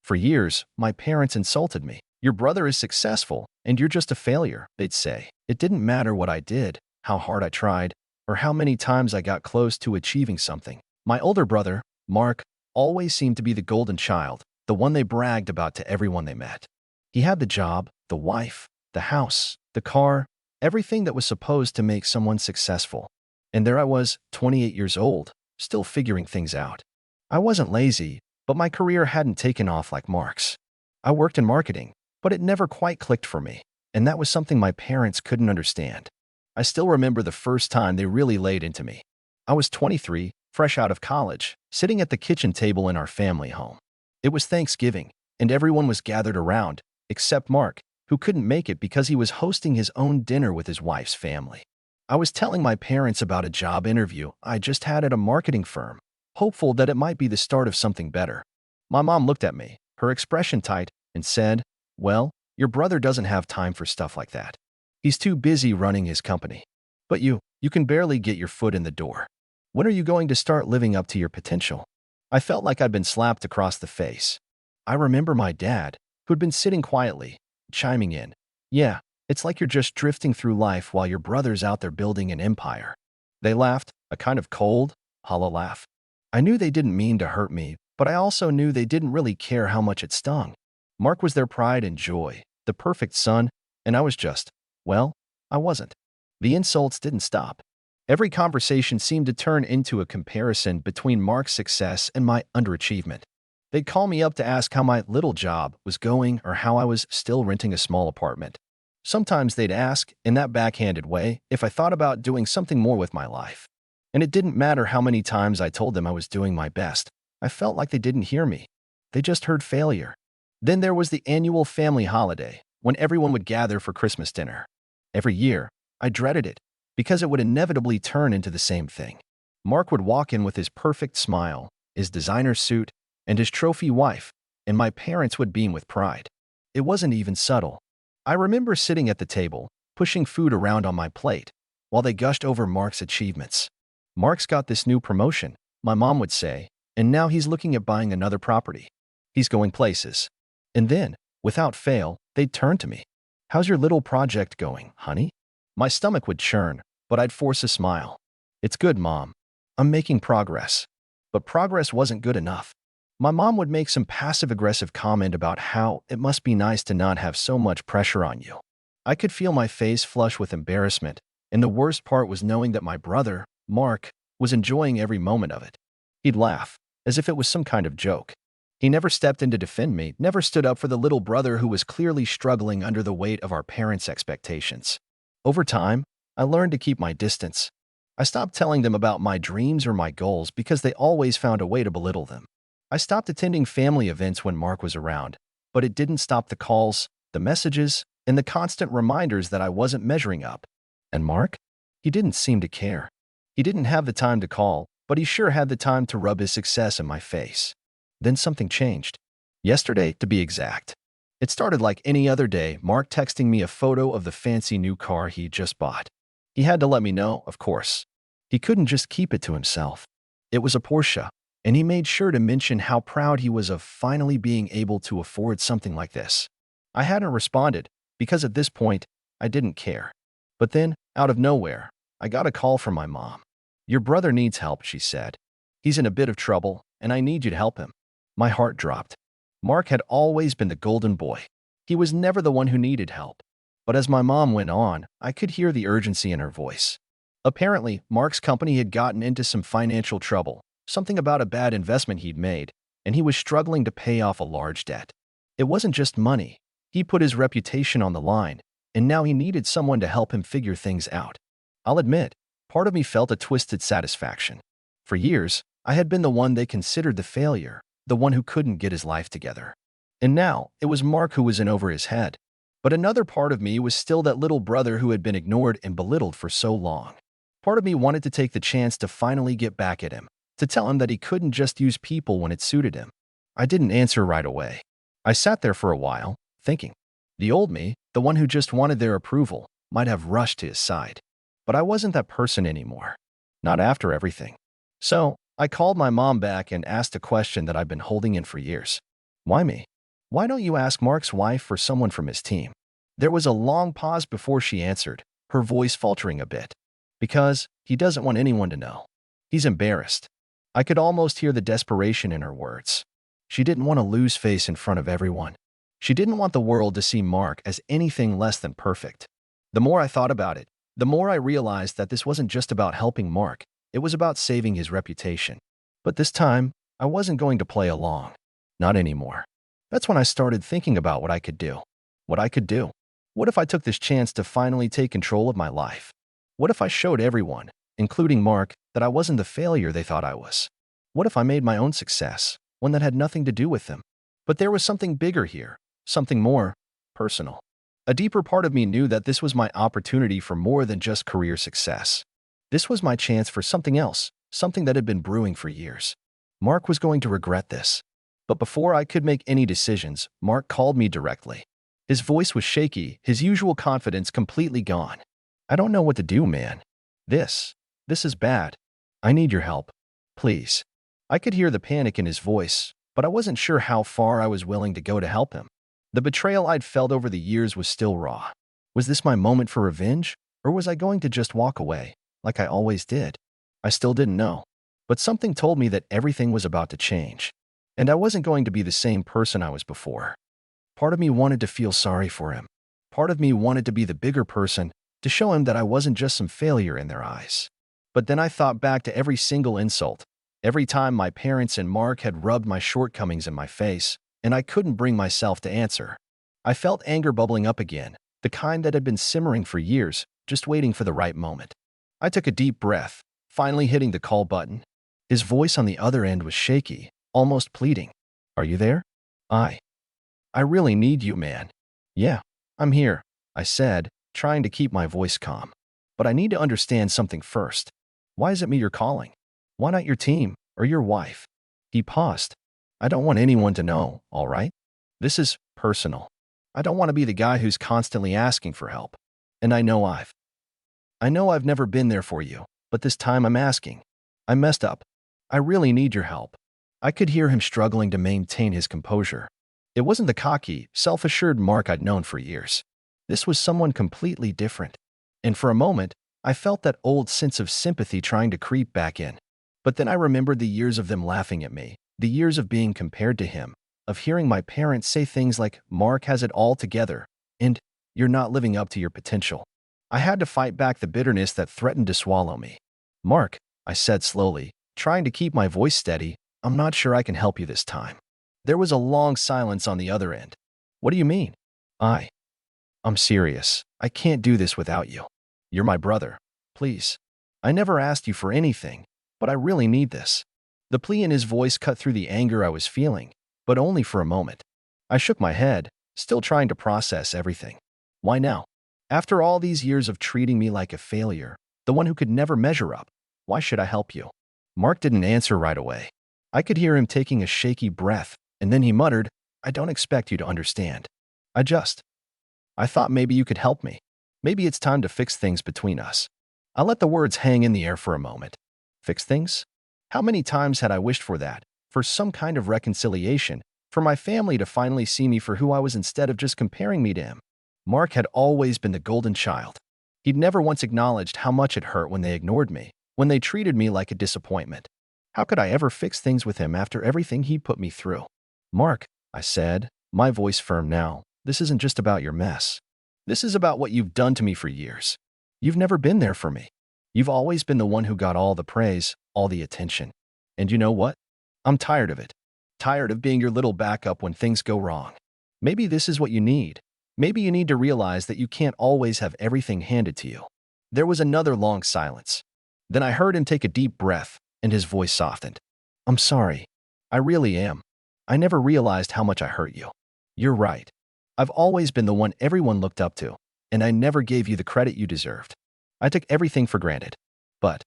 For years, my parents insulted me. Your brother is successful, and you're just a failure, they'd say. It didn't matter what I did, how hard I tried, or how many times I got close to achieving something. My older brother, Mark, always seemed to be the golden child, the one they bragged about to everyone they met. He had the job, the wife, the house, the car, everything that was supposed to make someone successful. And there I was, 28 years old, still figuring things out. I wasn't lazy, but my career hadn't taken off like Mark's. I worked in marketing, but it never quite clicked for me, and that was something my parents couldn't understand. I still remember the first time they really laid into me. I was 23, fresh out of college, sitting at the kitchen table in our family home. It was Thanksgiving, and everyone was gathered around, except Mark, who couldn't make it because he was hosting his own dinner with his wife's family. I was telling my parents about a job interview I just had at a marketing firm, hopeful that it might be the start of something better. My mom looked at me, her expression tight, and said, "Well, your brother doesn't have time for stuff like that. He's too busy running his company. But you can barely get your foot in the door. When are you going to start living up to your potential?" I felt like I'd been slapped across the face. I remember my dad, who'd been sitting quietly, chiming in, "Yeah, it's like you're just drifting through life while your brother's out there building an empire." They laughed, a kind of cold, hollow laugh. I knew they didn't mean to hurt me, but I also knew they didn't really care how much it stung. Mark was their pride and joy, the perfect son, and I was just, well, I wasn't. The insults didn't stop. Every conversation seemed to turn into a comparison between Mark's success and my underachievement. They'd call me up to ask how my little job was going or how I was still renting a small apartment. Sometimes they'd ask, in that backhanded way, if I thought about doing something more with my life. And it didn't matter how many times I told them I was doing my best. I felt like they didn't hear me. They just heard failure. Then there was the annual family holiday, when everyone would gather for Christmas dinner. Every year, I dreaded it, because it would inevitably turn into the same thing. Mark would walk in with his perfect smile, his designer suit, and his trophy wife, and my parents would beam with pride. It wasn't even subtle. I remember sitting at the table, pushing food around on my plate, while they gushed over Mark's achievements. "Mark's got this new promotion," my mom would say, "and now he's looking at buying another property. He's going places." And then, without fail, they'd turn to me. "How's your little project going, honey?" My stomach would churn, but I'd force a smile. "It's good, Mom. I'm making progress." But progress wasn't good enough. My mom would make some passive-aggressive comment about how it must be nice to not have so much pressure on you. I could feel my face flush with embarrassment, and the worst part was knowing that my brother, Mark, was enjoying every moment of it. He'd laugh, as if it was some kind of joke. He never stepped in to defend me, never stood up for the little brother who was clearly struggling under the weight of our parents' expectations. Over time, I learned to keep my distance. I stopped telling them about my dreams or my goals because they always found a way to belittle them. I stopped attending family events when Mark was around, but it didn't stop the calls, the messages, and the constant reminders that I wasn't measuring up. And Mark? He didn't seem to care. He didn't have the time to call, but he sure had the time to rub his success in my face. Then something changed. Yesterday, to be exact. It started like any other day, Mark texting me a photo of the fancy new car he just bought. He had to let me know, of course. He couldn't just keep it to himself. It was a Porsche, and he made sure to mention how proud he was of finally being able to afford something like this. I hadn't responded, because at this point, I didn't care. But then, out of nowhere, I got a call from my mom. "Your brother needs help," she said. "He's in a bit of trouble, and I need you to help him." My heart dropped. Mark had always been the golden boy. He was never the one who needed help. But as my mom went on, I could hear the urgency in her voice. Apparently, Mark's company had gotten into some financial trouble, something about a bad investment he'd made, and he was struggling to pay off a large debt. It wasn't just money. He put his reputation on the line, and now he needed someone to help him figure things out. I'll admit, part of me felt a twisted satisfaction. For years, I had been the one they considered the failure, the one who couldn't get his life together. And now, it was Mark who was in over his head. But another part of me was still that little brother who had been ignored and belittled for so long. Part of me wanted to take the chance to finally get back at him, to tell him that he couldn't just use people when it suited him. I didn't answer right away. I sat there for a while, thinking. The old me, the one who just wanted their approval, might have rushed to his side. But I wasn't that person anymore. Not after everything. So, I called my mom back and asked a question that I've been holding in for years. "Why me? Why don't you ask Mark's wife or someone from his team? There was a long pause before she answered, her voice faltering a bit. Because he doesn't want anyone to know. He's embarrassed. I could almost hear the desperation in her words. She didn't want to lose face in front of everyone. She didn't want the world to see Mark as anything less than perfect. The more I thought about it, the more I realized that this wasn't just about helping Mark, it was about saving his reputation. But this time, I wasn't going to play along. Not anymore. That's when I started thinking about what I could do. What I could do. What if I took this chance to finally take control of my life? What if I showed everyone, including Mark, that I wasn't the failure they thought I was? What if I made my own success, one that had nothing to do with them? But there was something bigger here, something more personal. A deeper part of me knew that this was my opportunity for more than just career success. This was my chance for something else, something that had been brewing for years. Mark was going to regret this. But before I could make any decisions, Mark called me directly. His voice was shaky, his usual confidence completely gone. I don't know what to do, man. This is bad. I need your help. Please. I could hear the panic in his voice, but I wasn't sure how far I was willing to go to help him. The betrayal I'd felt over the years was still raw. Was this my moment for revenge, or was I going to just walk away, like I always did? I still didn't know. But something told me that everything was about to change. And I wasn't going to be the same person I was before. Part of me wanted to feel sorry for him. Part of me wanted to be the bigger person, to show him that I wasn't just some failure in their eyes. But then I thought back to every single insult, every time my parents and Mark had rubbed my shortcomings in my face, and I couldn't bring myself to answer. I felt anger bubbling up again, the kind that had been simmering for years, just waiting for the right moment. I took a deep breath, finally hitting the call button. His voice on the other end was shaky, almost pleading. Are you there? I really need you, man. Yeah, I'm here, I said, trying to keep my voice calm. But I need to understand something first. Why is it me you're calling? Why not your team or your wife? He paused. I don't want anyone to know, all right? This is personal. I don't want to be the guy who's constantly asking for help. And I know I've never been there for you, but this time I'm asking. I messed up. I really need your help. I could hear him struggling to maintain his composure. It wasn't the cocky, self-assured Mark I'd known for years. This was someone completely different. And for a moment, I felt that old sense of sympathy trying to creep back in. But then I remembered the years of them laughing at me, the years of being compared to him, of hearing my parents say things like, Mark has it all together, and you're not living up to your potential. I had to fight back the bitterness that threatened to swallow me. Mark, I said slowly, trying to keep my voice steady, I'm not sure I can help you this time. There was a long silence on the other end. What do you mean? I'm serious. I can't do this without you. You're my brother. Please. I never asked you for anything, but I really need this. The plea in his voice cut through the anger I was feeling, but only for a moment. I shook my head, still trying to process everything. Why now? After all these years of treating me like a failure, the one who could never measure up, why should I help you? Mark didn't answer right away. I could hear him taking a shaky breath, and then he muttered, I don't expect you to understand. I thought maybe you could help me. Maybe it's time to fix things between us. I let the words hang in the air for a moment. Fix things? How many times had I wished for that, for some kind of reconciliation, for my family to finally see me for who I was instead of just comparing me to him? Mark had always been the golden child. He'd never once acknowledged how much it hurt when they ignored me, when they treated me like a disappointment. How could I ever fix things with him after everything he put me through? Mark, I said, my voice firm now, this isn't just about your mess. This is about what you've done to me for years. You've never been there for me. You've always been the one who got all the praise, all the attention. And you know what? I'm tired of it. Tired of being your little backup when things go wrong. Maybe this is what you need. Maybe you need to realize that you can't always have everything handed to you. There was another long silence. Then I heard him take a deep breath, and his voice softened. I'm sorry. I really am. I never realized how much I hurt you. You're right. I've always been the one everyone looked up to, and I never gave you the credit you deserved. I took everything for granted. But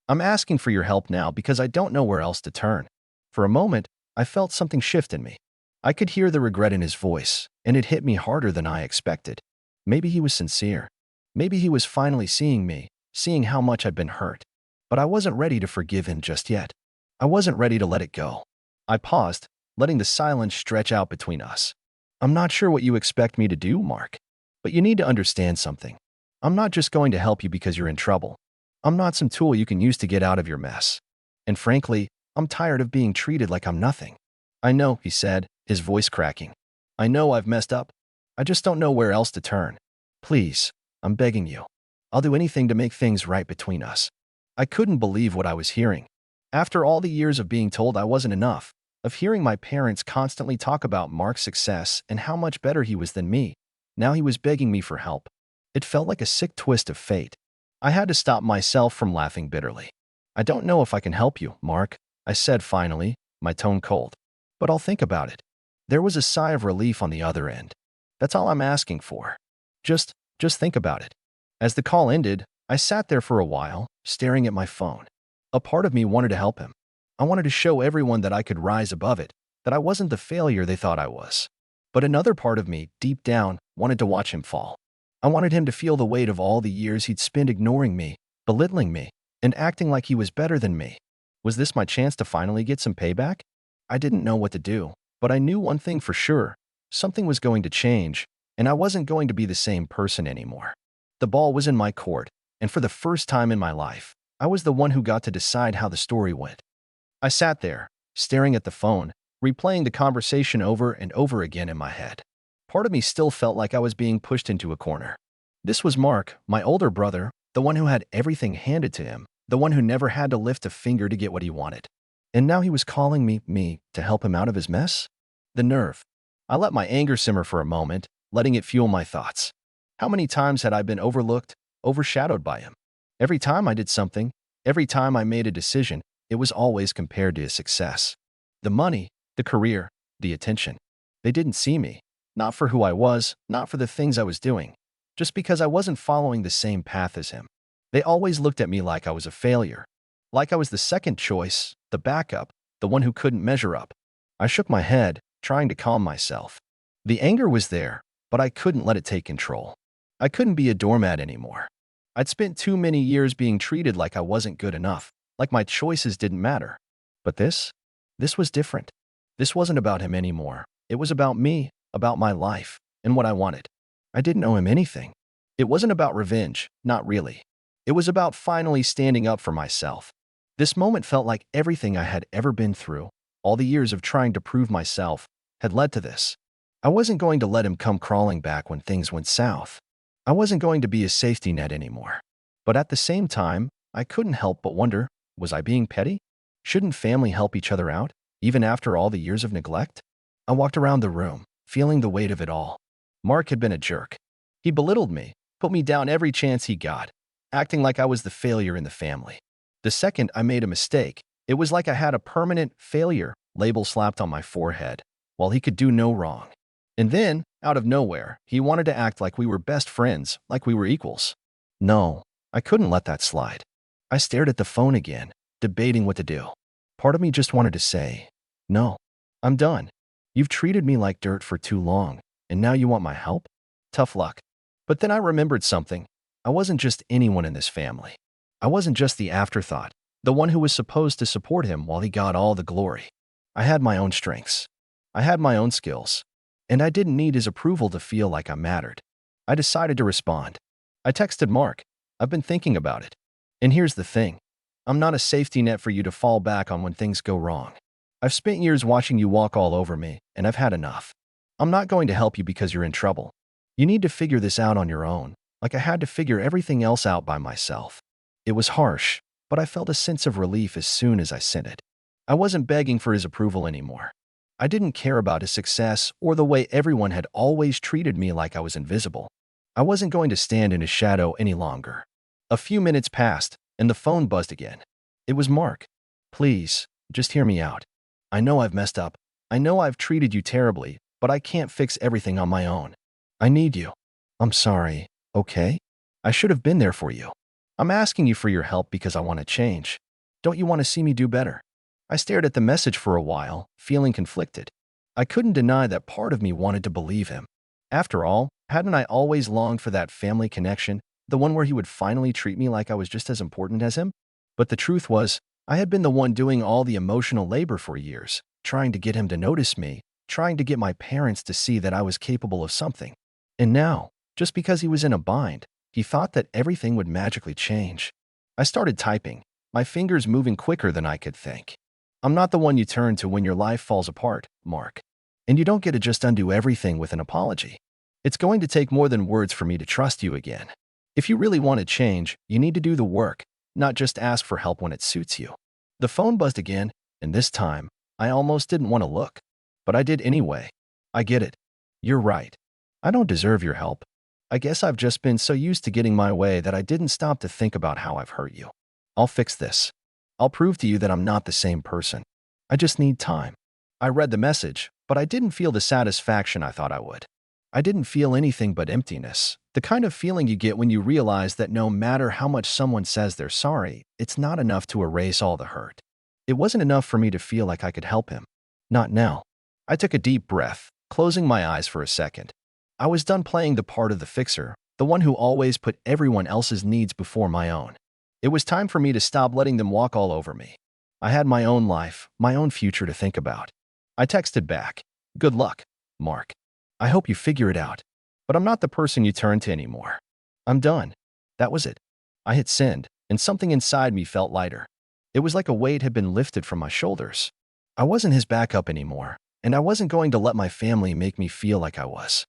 I'm asking for your help now because I don't know where else to turn. For a moment, I felt something shift in me. I could hear the regret in his voice, and it hit me harder than I expected. Maybe he was sincere. Maybe he was finally seeing me, seeing how much I'd been hurt. But I wasn't ready to forgive him just yet. I wasn't ready to let it go. I paused, letting the silence stretch out between us. I'm not sure what you expect me to do, Mark, but you need to understand something. I'm not just going to help you because you're in trouble. I'm not some tool you can use to get out of your mess. And frankly, I'm tired of being treated like I'm nothing. I know, he said, his voice cracking. I know I've messed up. I just don't know where else to turn. Please, I'm begging you. I'll do anything to make things right between us. I couldn't believe what I was hearing. After all the years of being told I wasn't enough, of hearing my parents constantly talk about Mark's success and how much better he was than me, now he was begging me for help. It felt like a sick twist of fate. I had to stop myself from laughing bitterly. I don't know if I can help you, Mark, I said finally, my tone cold. But I'll think about it. There was a sigh of relief on the other end. That's all I'm asking for. Just think about it. As the call ended, I sat there for a while, staring at my phone. A part of me wanted to help him. I wanted to show everyone that I could rise above it, that I wasn't the failure they thought I was. But another part of me, deep down, wanted to watch him fall. I wanted him to feel the weight of all the years he'd spent ignoring me, belittling me, and acting like he was better than me. Was this my chance to finally get some payback? I didn't know what to do, but I knew one thing for sure. Something was going to change, and I wasn't going to be the same person anymore. The ball was in my court, and for the first time in my life, I was the one who got to decide how the story went. I sat there, staring at the phone, replaying the conversation over and over again in my head. Part of me still felt like I was being pushed into a corner. This was Mark, my older brother, the one who had everything handed to him, the one who never had to lift a finger to get what he wanted. And now he was calling me to help him out of his mess? The nerve. I let my anger simmer for a moment, letting it fuel my thoughts. How many times had I been overlooked, overshadowed by him? Every time I did something, every time I made a decision, it was always compared to his success. The money, the career, the attention. They didn't see me, not for who I was, not for the things I was doing, just because I wasn't following the same path as him. They always looked at me like I was a failure, like I was the second choice, the backup, the one who couldn't measure up. I shook my head, trying to calm myself. The anger was there, but I couldn't let it take control. I couldn't be a doormat anymore. I'd spent too many years being treated like I wasn't good enough, like my choices didn't matter. But this was different. This wasn't about him anymore. It was about me, about my life, and what I wanted. I didn't owe him anything. It wasn't about revenge, not really. It was about finally standing up for myself. This moment felt like everything I had ever been through, all the years of trying to prove myself, had led to this. I wasn't going to let him come crawling back when things went south. I wasn't going to be a safety net anymore. But at the same time, I couldn't help but wonder, was I being petty? Shouldn't family help each other out, even after all the years of neglect? I walked around the room, feeling the weight of it all. Mark had been a jerk. He belittled me, put me down every chance he got, acting like I was the failure in the family. The second I made a mistake, it was like I had a permanent failure label slapped on my forehead, while he could do no wrong. And then, out of nowhere, he wanted to act like we were best friends, like we were equals. No, I couldn't let that slide. I stared at the phone again, debating what to do. Part of me just wanted to say, no, I'm done. You've treated me like dirt for too long, and now you want my help? Tough luck. But then I remembered something. I wasn't just anyone in this family. I wasn't just the afterthought, the one who was supposed to support him while he got all the glory. I had my own strengths. I had my own skills. And I didn't need his approval to feel like I mattered. I decided to respond. I texted Mark. I've been thinking about it. And here's the thing. I'm not a safety net for you to fall back on when things go wrong. I've spent years watching you walk all over me, and I've had enough. I'm not going to help you because you're in trouble. You need to figure this out on your own, like I had to figure everything else out by myself. It was harsh, but I felt a sense of relief as soon as I sent it. I wasn't begging for his approval anymore. I didn't care about his success or the way everyone had always treated me like I was invisible. I wasn't going to stand in his shadow any longer. A few minutes passed, and the phone buzzed again. It was Mark. Please, just hear me out. I know I've messed up. I know I've treated you terribly, but I can't fix everything on my own. I need you. I'm sorry, okay? I should have been there for you. I'm asking you for your help because I want to change. Don't you want to see me do better? I stared at the message for a while, feeling conflicted. I couldn't deny that part of me wanted to believe him. After all, hadn't I always longed for that family connection, the one where he would finally treat me like I was just as important as him? But the truth was, I had been the one doing all the emotional labor for years, trying to get him to notice me, trying to get my parents to see that I was capable of something. And now, just because he was in a bind, he thought that everything would magically change. I started typing, my fingers moving quicker than I could think. I'm not the one you turn to when your life falls apart, Mark. And you don't get to just undo everything with an apology. It's going to take more than words for me to trust you again. If you really want to change, you need to do the work, not just ask for help when it suits you. The phone buzzed again, and this time, I almost didn't want to look. But I did anyway. I get it. You're right. I don't deserve your help. I guess I've just been so used to getting my way that I didn't stop to think about how I've hurt you. I'll fix this. I'll prove to you that I'm not the same person. I just need time. I read the message, but I didn't feel the satisfaction I thought I would. I didn't feel anything but emptiness, the kind of feeling you get when you realize that no matter how much someone says they're sorry, it's not enough to erase all the hurt. It wasn't enough for me to feel like I could help him. Not now. I took a deep breath, closing my eyes for a second. I was done playing the part of the fixer, the one who always put everyone else's needs before my own. It was time for me to stop letting them walk all over me. I had my own life, my own future to think about. I texted back, "Good luck, Mark. I hope you figure it out. But I'm not the person you turn to anymore. I'm done." That was it. I hit send, and something inside me felt lighter. It was like a weight had been lifted from my shoulders. I wasn't his backup anymore, and I wasn't going to let my family make me feel like I was.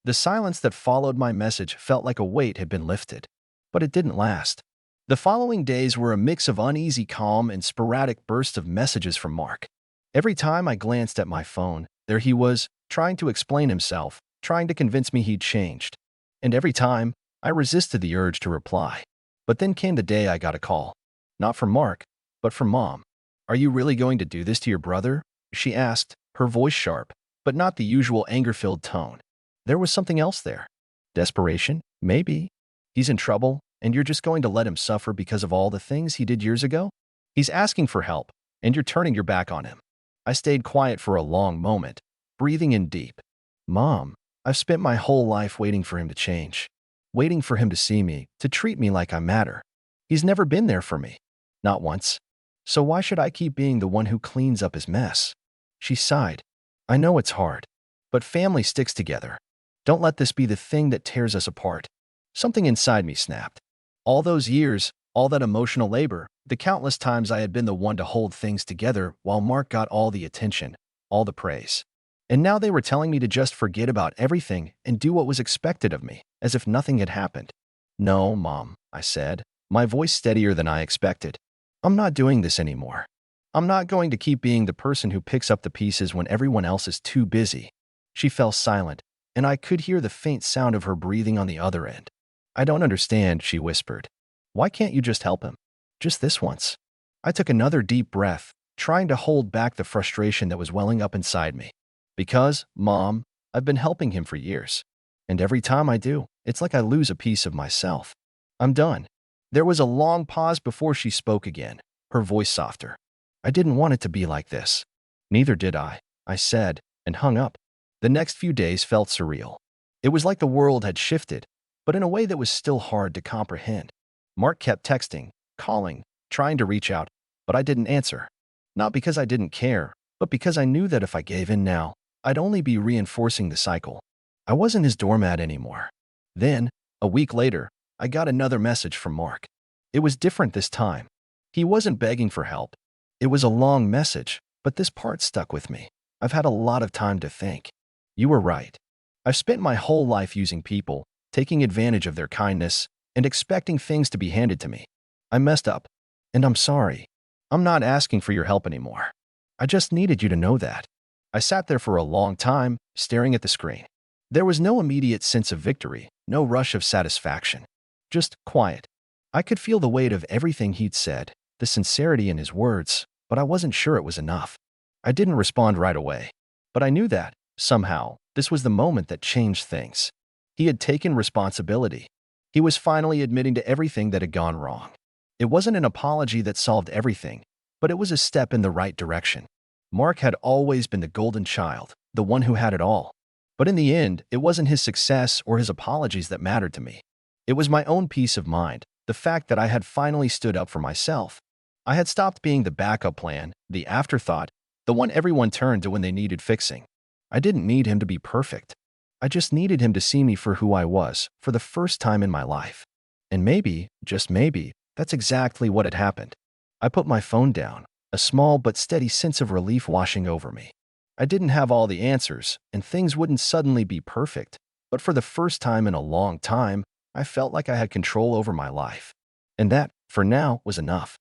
The silence that followed my message felt like a weight had been lifted. But it didn't last. The following days were a mix of uneasy calm and sporadic bursts of messages from Mark. Every time I glanced at my phone, there he was, trying to explain himself, trying to convince me he'd changed. And every time, I resisted the urge to reply. But then came the day I got a call. Not from Mark, but from Mom. "Are you really going to do this to your brother?" she asked, her voice sharp, but not the usual anger-filled tone. There was something else there. Desperation? Maybe. He's in trouble, and you're just going to let him suffer because of all the things he did years ago? He's asking for help, and you're turning your back on him. I stayed quiet for a long moment, breathing in deep. "Mom, I've spent my whole life waiting for him to change. Waiting for him to see me, to treat me like I matter. He's never been there for me. Not once. So why should I keep being the one who cleans up his mess?" She sighed. "I know it's hard, but family sticks together. Don't let this be the thing that tears us apart." Something inside me snapped. All those years, all that emotional labor, the countless times I had been the one to hold things together while Mark got all the attention, all the praise. And now they were telling me to just forget about everything and do what was expected of me, as if nothing had happened. "No, Mom," I said, my voice steadier than I expected. "I'm not doing this anymore. I'm not going to keep being the person who picks up the pieces when everyone else is too busy." She fell silent, and I could hear the faint sound of her breathing on the other end. "I don't understand," she whispered. "Why can't you just help him? Just this once?" I took another deep breath, trying to hold back the frustration that was welling up inside me. "Because, Mom, I've been helping him for years. And every time I do, it's like I lose a piece of myself. I'm done." There was a long pause before she spoke again, her voice softer. "I didn't want it to be like this." "Neither did I said, and hung up. The next few days felt surreal. It was like the world had shifted, but in a way that was still hard to comprehend. Mark kept texting, calling, trying to reach out, but I didn't answer. Not because I didn't care, but because I knew that if I gave in now, I'd only be reinforcing the cycle. I wasn't his doormat anymore. Then, a week later, I got another message from Mark. It was different this time. He wasn't begging for help. It was a long message, but this part stuck with me. "I've had a lot of time to think. You were right. I've spent my whole life using people, taking advantage of their kindness, and expecting things to be handed to me. I messed up, and I'm sorry. I'm not asking for your help anymore. I just needed you to know that." I sat there for a long time, staring at the screen. There was no immediate sense of victory, no rush of satisfaction. Just quiet. I could feel the weight of everything he'd said, the sincerity in his words, but I wasn't sure it was enough. I didn't respond right away. But I knew that, somehow, this was the moment that changed things. He had taken responsibility. He was finally admitting to everything that had gone wrong. It wasn't an apology that solved everything, but it was a step in the right direction. Mark had always been the golden child, the one who had it all. But in the end, it wasn't his success or his apologies that mattered to me. It was my own peace of mind, the fact that I had finally stood up for myself. I had stopped being the backup plan, the afterthought, The one everyone turned to when they needed fixing. I didn't need him to be perfect. I just needed him to see me for who I was, for the first time in my life. And maybe, just maybe, that's exactly what had happened. I put my phone down, a small but steady sense of relief washing over me. I didn't have all the answers, and things wouldn't suddenly be perfect, but for the first time in a long time, I felt like I had control over my life. And that, for now, was enough.